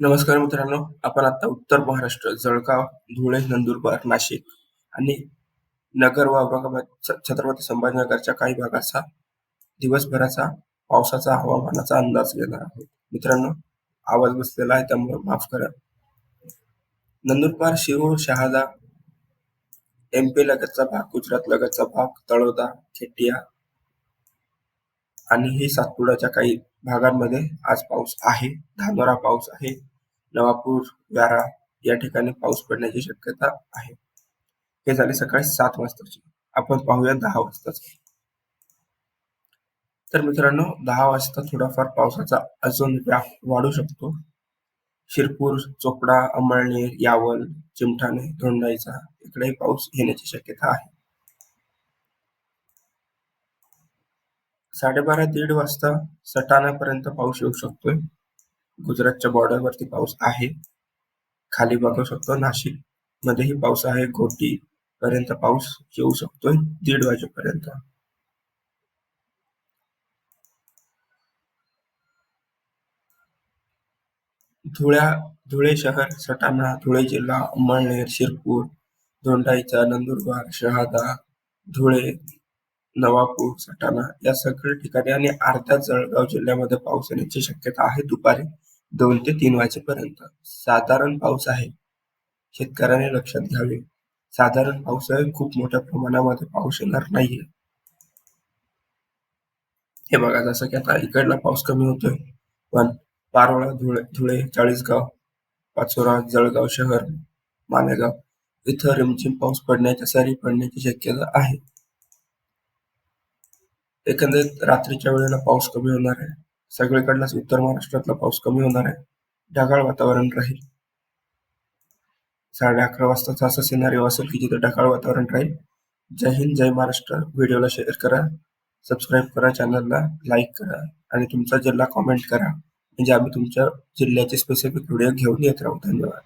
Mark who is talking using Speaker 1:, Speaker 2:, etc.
Speaker 1: नमस्कार मित्रांनो, आपण आता उत्तर महाराष्ट्र, जळगाव, धुळे, नंदुरबार, नाशिक आणि नगर व औरंगाबाद छत्रपती संभाजीनगरच्या काही भागाचा दिवसभराचा पावसाचा हवामानाचा अंदाज घेणार आहोत. मित्रांनो, आवाज बसलेला आहे त्यामुळे माफ करा. नंदुरबार, शिरूर, शहादा, एम-पी लगतचा भाग, गुजरात लगतचा भाग, तळोदा, खेटिया आणि ही सातपुडाच्या काही भागांमध्ये आज पाऊस आहे. धानोरा पाऊस आहे. नवापूर, व्यारा या ठिकाणी पाऊस पडण्याची शक्यता आहे. हे झाले सकाळी 7 वाजताची. आपण पाहूया 10 वाजताचे. तर मित्रांनो 10 वाजता थोडाफार पावसाचा अजून व्याप वाढू शकतो. शिरपूर, चोपडा, अंमळनेर, यावल, चिमठाणे, धोंडाईचा इकडेही पाऊस येण्याची शक्यता आहे. 12:30 वाजता सटाण्यापर्यंत पाऊस येऊ शकतोय. गुजरातच्या बॉर्डरवरती पाऊस आहे. खाली बघू शकतो नाशिक मध्येही पाऊस आहे. घोटी पर्यंत पाऊस येऊ शकतोय 1:30 वाजेपर्यंत. धुळे शहर, सटाणा, धुळे जिल्हा, अंमळनेर, शिरपूर, धोंडाईचा, नंदुरबार, शहादा, धुळे, नवापूर, सटाणा या सगळ्या ठिकाणी आणि अर्ध्या जळगाव जिल्ह्यामध्ये पाऊस येण्याची शक्यता आहे दुपारी 2 ते 3 वाजेपर्यंत. साधारण पाऊस आहे. शेतकऱ्यांनी लक्षात घ्यावे. साधारण पाऊस आहे, खूप मोठ्या प्रमाणामध्ये पाऊस येणार नाहीये. हे बघा जसं की आता इकडला पाऊस कमी होतोय, पण पारोळा, धुळे, चाळीसगाव, पाचोरा, जळगाव शहर, मालेगाव इथं रिमझिम पाऊस पडण्याच्या सरी पडण्याची शक्यता आहे. एकंदरीत रात्रीच्या वेळेला पाऊस कमी होणार आहे. सगळीकडलाच उत्तर महाराष्ट्रातला पाऊस कमी होणार आहे. ढगाळ वातावरण राहील. 11:30 वाजताचा असा सिनारिओ असेल की जिथे ढगाळ वातावरण राहील. जय हिंद, जय महाराष्ट्र. व्हिडिओला शेअर करा, सबस्क्राईब करा, चॅनलला लाईक करा आणि तुमचा जिल्हा कॉमेंट करा. म्हणजे आम्ही तुमच्या जिल्ह्याचे स्पेसिफिक व्हिडिओ घेऊन येत राहू. धन्यवाद.